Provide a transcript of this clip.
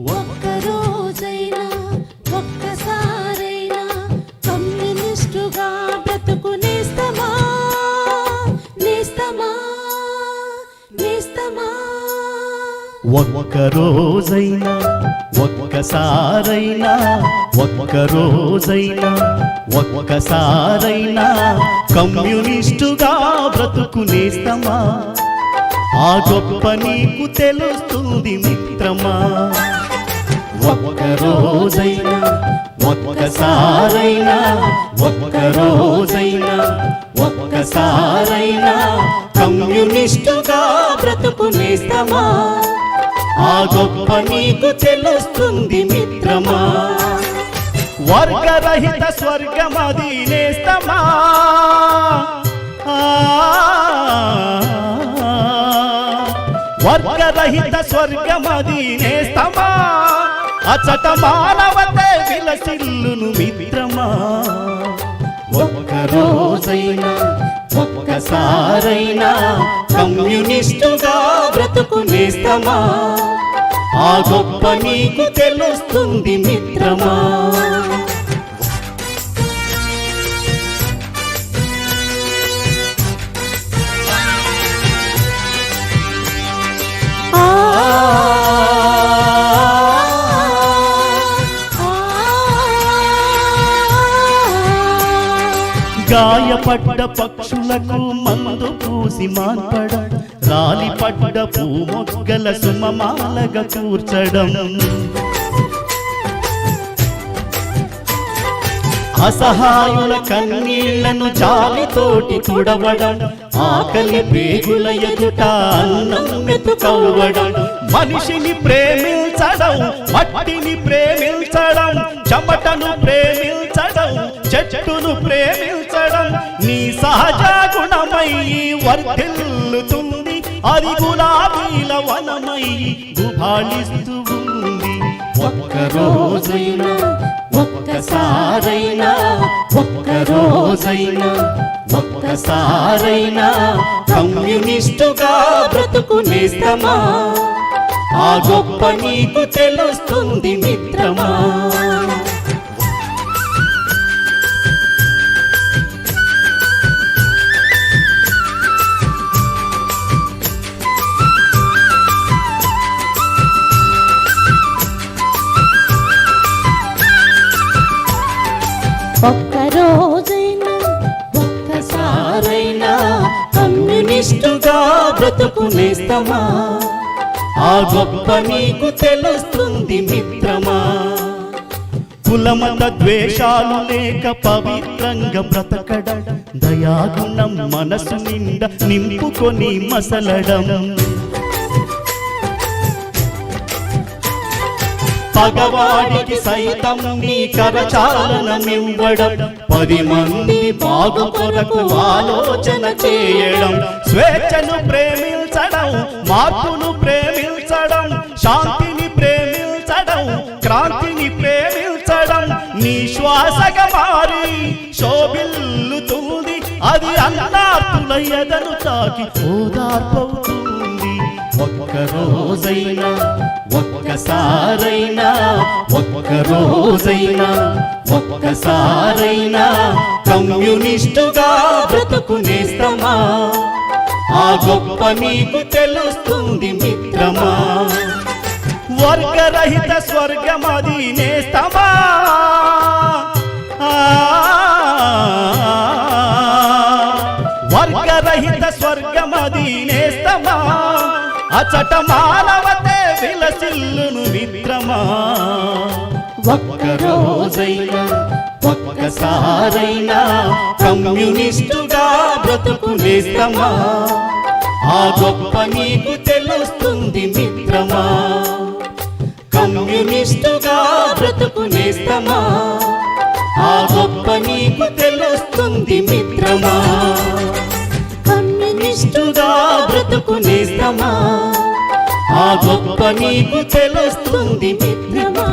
ఒక్కరోజైనా ఒక్కసారైనా కమ్యూనిస్టుగా బ్రతుకు నేస్తమా నేస్తమా నేస్తమా. ఒక్కరోజైనా ఒక్కసారైనా ఒక్కరోజైనా ఒక్కసారైనా కమ్యూనిస్టుగా బ్రతుకు నేస్తమా. ఆ గొప్ప నీకు తెలుస్తుంది మిత్రమా. ఒక్కరోజైనా ఒక్కసారైనా ఒక్కరోజైనా ఒక్కసారైనా కమ్యూనిస్టుగా బ్రతుకు నేస్తమా. ఆ గొప్ప నీకు తెలుస్తుంది మిత్రమా. వర్గరహిత స్వర్గమది నేస్తమా. వర్గరహిత స్వర్గమది నేస్తమా. అచట మానవతే విలసిల్లును మిత్రమా. ఒక్కరోజైనా ఒక్కసారైనా కమ్యూనిస్టుగా బ్రతుకు నేస్తమా. ఆ గొప్ప నీకు తెలుస్తుంది మిత్రమా. గాయపడ్డ పక్షులకు మందు పూసి మాన్పడం, రాలిపడ్డ పూమొగ్గల సుమమాలగా కూర్చడం, అసహాయుల కన్నీళ్లను జాలితోటి తుడవడం, ఆకలి పేగుల ఎదుట అన్నం మెతుకవ్వడం, మనిషిని ప్రేమించడం, మట్టిని ప్రేమించడం, చెమటను ప్రేమించడం, చెట్టును ప్రేమించడం నీ సహజ గుణమై వర్ధిల్లుతుంది. అది గులాబీల వనమై గుబాళిస్తూ ఉంది. ఒక్కరోజైనా ఒక్కసారైనా ఒక్కరోజైనా ఒక్కసారైనా కమ్యూనిస్టుగా బ్రతుకు నేస్తమా. ఆ గొప్ప నీకు తెలుస్తుంది మిత్రమా. ఒక్కరోజైనా ఒక్కసారైనా కమ్యూనిస్టుగా బ్రతుకు నేస్తమా. ఆ గొప్ప నీకు తెలుస్తుంది మిత్రమా. కులమత ద్వేషాలు లేక పవిత్రంగా బ్రతకడం, దయాగుణం మనసు నిండా నింపుకొని మసలడం, పగవాడికి సైతం నీ కరచాలనమివ్వడం, 10 మంది బాగు కొరకు ఆలోచన చేయడం, స్వేచ్ఛను ప్రేమించడం, మార్పును ప్రేమించడం, శాంతిని ప్రేమించడం, క్రాంతిని ప్రేమించడం నీ శ్వాసగా మారి శోభిల్లుతుంది. అది అన్నార్తుల ఎదను తాకి ఓదార్పవుతుంది. ఒక్కరోజైనా ఒక్కసారైనా ఒక్కరోజైనా ఒక్కసారైనా కమ్యూనిస్టుగా బ్రతుకు నేస్తమా. ఆ గొప్ప నీకు తెలుస్తుంది మిత్రమా. వర్గరహిత స్వర్గమది నేస్తమా. వర్గరహిత స్వర్గమది నేస్తమా. అచట మానవతే విలసిల్లును మిత్రమా. ఒక్కరోజైనా ఒక్కసారైనా కమ్యూనిస్టుగా బ్రతుకు నేస్తమా. ఆ గొప్ప నీకు తెలుస్తుంది మిత్రమా. కమ్యూనిస్టుగా బ్రతుకు నేస్తమా. ఆ గొప్ప నీకు తెలుస్తుంది మిత్రమా. కమ్యూనిస్టుగా బ్రతుకు నేస్తమా. ఆ గొప్ప నీకు తెలుస్తుంది మిత్రమా.